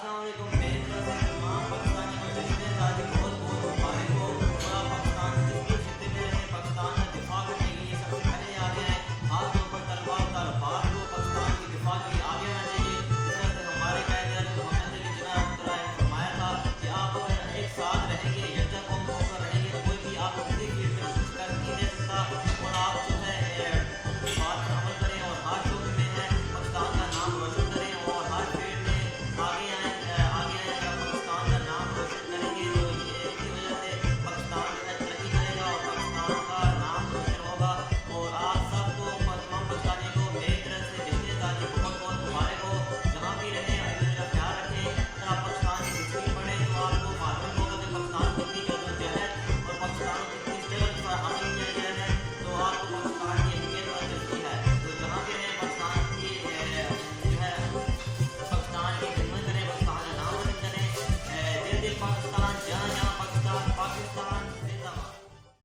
अस्सलाम वालेकुम। मेरी तरफ से तमाम पाकिस्तानियों को जश्न आज़ादी बहुत बहुत मुबारक हो। और आप पाकिस्तान जिस भी खित्ते में रहें, पाकिस्तान का दिफा करने के लिए सबसे पहले आगे आए। खासतौर पर तलबा और तलबात को पाकिस्तान की दिफा के लिए आगे आना चाहिए। जिस तरह से हमारे कायदे मोहम्मद अली जिन्ना रहमतुल्लाह ने फरमाया था कि आप अगर एक साथ रहेंगे, यकजा कौम होकर रहेंगे, तो कोई भी आपको किसी चीज़ में शिकस्त नहीं दे सकता। और आप जो है बात पर अमल करें और हर शोबे में है पाकिस्तान का नाम रोशन करें और हर फील्ड में आगे आए जब पाकिस्तान का नाम रोशन करेंगे तो इसकी वजह से पाकिस्तान जो है तरक्की करेगा और पाकिस्तान का नाम रोशन होगा। और आप सबको तमाम पाकिस्तानियों को मेरी तरफ से जश्न आज़ादी बहुत बहुत मुबारक हो। जहाँ भी रहें अपने का ख्याल रखें। अगर आप पाकिस्तान की हिस्ट्री पढ़ें तो आपको मालूम होगा कि पाकिस्तान कितनी जद्दोजहद और पाकिस्तान को कितनी स्ट्रगल पर हासिल किया गया है। तो आपको पाकिस्तान की अहमियत पता चलती है। तो जहाँ भी रहें पाकिस्तान की जो है पाकिस्तान की खिदमत करें, पाकिस्तान का नाम रोशन करें। दिल दिल पाकिस्तान, जहाँ जहाँ पाकिस्तान।